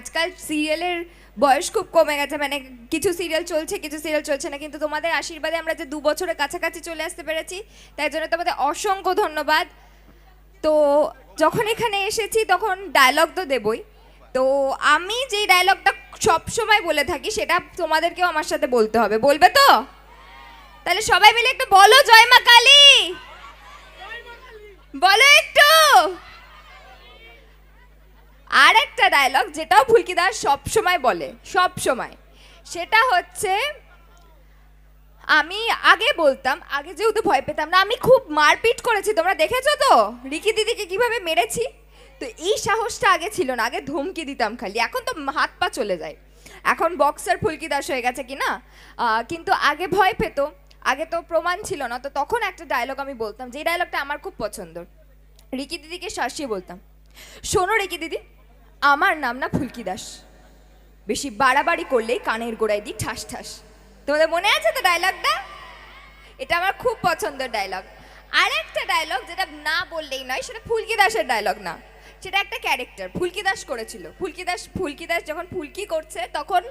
আজকাল সিরিয়ালের বয়স খুব কমে গেছে, মানে কিছু সিরিয়াল চলছে কিছু সিরিয়াল চলছে না, কিন্তু তোমাদের আশীর্বাদে আমরা যে 2 বছরের কাছাকাছি চলে আসতে পেরেছি, তাই জন্য তোমাদের অসংখ্য ধন্যবাদ। তো যখন এখানে এসেছি তখন ডায়লগ তো দেবই, তো আমি যেই ডায়লগটা সব সময় বলে থাকি সেটা তোমাদেরকেও আমার সাথে বলতে হবে, বলবে তো? তাহলে সবাই মিলে একটু বলো জয় মা কালী, বলো একটু। আর একটা ডায়লগ যেটাও ফুলকি দাস সব সময় বলে, সব সময়, সেটা হচ্ছে, আমি আগে বলতাম, আগে যেহেতু ভয় পেতাম না, আমি খুব মারপিট করেছি, তোমরা দেখেছো তো রিকি দিদিকে কিভাবে মেরেছি। তো এই সাহসটা আগে ছিল না, আগে ধমকি দিতাম খালি, এখন তো হাত পা চলে যায়, এখন বক্সার ফুলকি দাস হয়ে গেছে কি না। কিন্তু আগে ভয় পেত, আগে তো প্রমাণ ছিল না, তো তখন একটা ডায়লগ আমি বলতাম, যে ডায়লগটা আমার খুব পছন্দ, রিকি দিদিকে শাসিয়ে বলতাম, শোনো রিকি দিদি, আমার নাম না ফুলকি দাস, বেশি বাড়াবাড়ি করলেই কানের গোড়ায় দিই ঠাস ঠাস। তোমাদের মনে আছে তো ডায়লগটা? এটা আমার খুব পছন্দের ডায়লগ। আর একটা ডায়লগ যেটা না বললেই নয়, সেটা ফুলকি দাসের ডায়লগ না, সেটা একটা ক্যারেক্টার ফুলকি দাস করেছিল। ফুলকি দাস যখন ফুলকি করছে তখন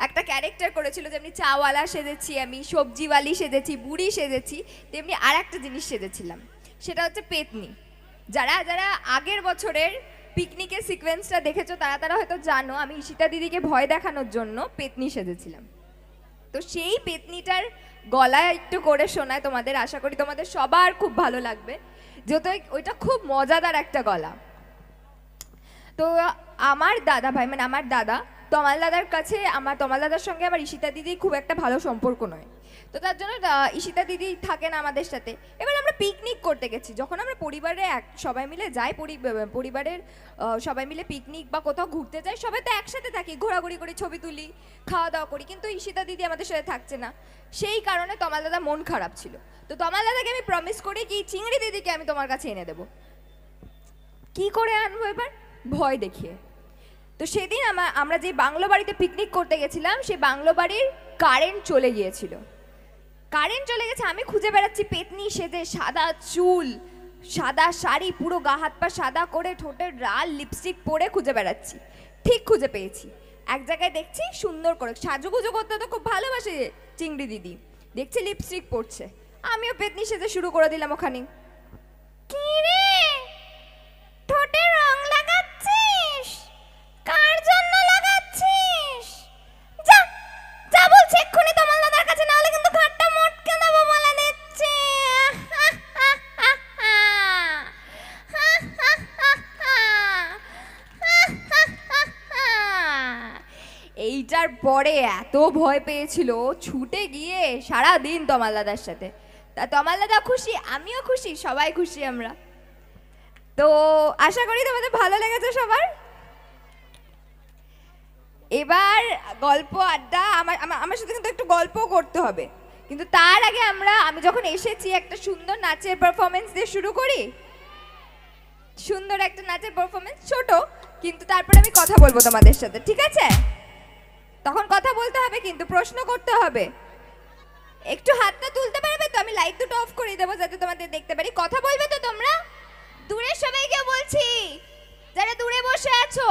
একটা ক্যারেক্টার করেছিল, যেমনি চাওয়ালা সেজেছি আমি, সবজিওয়ালি সেজেছি, বুড়ি সেজেছি, তেমনি আর একটা জিনিস সেজেছিলাম, সেটা হচ্ছে পেতনি। যারা যারা আগের বছরের পিকনিকের সিকোয়েন্সটা দেখেছো তারা তারা হয়তো জানো, আমি ঈশিতা দিদিকে ভয় দেখানোর জন্য পেতনি সেজেছিলাম। তো সেই পেতনিটার গলা একটু করে শোনায় তোমাদের, আশা করি তোমাদের সবার খুব ভালো লাগবে, যেহেতু ওইটা খুব মজাদার একটা গলা। তো আমার দাদা ভাই, মানে আমার দাদা তমাল দাদার কাছে, তমাল দাদার সঙ্গে আমার ঈশিতা দিদির খুব একটা ভালো সম্পর্ক নয়, তো তার জন্য ঈশিতা দিদি থাকেন আমাদের সাথে। এবার আমরা পিকনিক করতে গেছি, যখন আমরা পরিবারে সবাই মিলে যাই, পরিবারের সবাই মিলে পিকনিক বা কোথাও ঘুরতে যাই, সবাই তো একসাথে থাকি, ঘোরাঘুরি করি, ছবি তুলি, খাওয়া দাওয়া করি, কিন্তু ঈশিতা দিদি আমাদের সাথে থাকছে না, সেই কারণে তমাল দাদা মন খারাপ ছিল। তো তমাল দাদাকে আমি প্রমিস করি কি চিংড়ি দিদিকে আমি তোমার কাছে এনে দেবো। কি করে আনবো এবার? ভয় দেখিয়ে। তো সেদিন আমরা যে বাংলো বাড়িতে পিকনিক করতে গেছিলাম, সেই বাংলো বাড়ির কারেন্ট চলে গিয়েছিল, কারেন্ট চলে গেছে, আমি খুঁজে বেড়াচ্ছি পেতনি সেজে, সাদা চুল, সাদা শাড়ি, পুরো গা হাত পা সাদা করে, ঠোঁটে লাল লিপস্টিক পরে খুঁজে বেড়াচ্ছি, ঠিক খুঁজে পেয়েছি। এক জায়গায় দেখছি সুন্দর করে সাজুগুজু করতে তো খুব ভালোবাসে চিংড়ি দিদি, দেখছি লিপস্টিক পরছে, আমিও পেতনি সেজে শুরু করে দিলাম ওখানে। কি রে, ঠোঁটে রং লাগাচ্ছিস? কার জন্য লাগাচ্ছিস? যা যা বলছি এক্ষুনি তোমার দাদার কাছে, না হলে কিন্তু ঘাটটা মটকে দেবো বলে দিচ্ছি। এইটার পরে এত ভয় পেয়েছিল, ছুটে গিয়ে সারা দিন তমাল দাদার সাথে। তা তমাল দাদা খুশি, আমিও খুশি, সবাই খুশি আমরা। তো আশা করি তোমাদের ভালো লেগেছে সবার। এবার গল্প আড্ডা, আমার সাথে কিন্তু একটু গল্প করতে হবে, কিন্তু তার আগে আমি যখন এসেছি একটা সুন্দর নাচের পারফরমেন্স দিয়ে শুরু করি। সুন্দর একটা নাচের পারফরমেন্স, ছোট, কিন্তু তারপরে আমি কথা বলবো তোমাদের সাথে, ঠিক আছে? তখন কথা বলতে হবে, কিন্তু প্রশ্ন করতে হবে। একটু হাতটা তুলতে পারবে তো? আমি লাইট দুটো অফ করে দেবো যাতে তোমাদের দেখতে পারি। কথা বলবে তো তোমরা? দূরের সবাইকে বলছি, যারা দূরে বসে আছো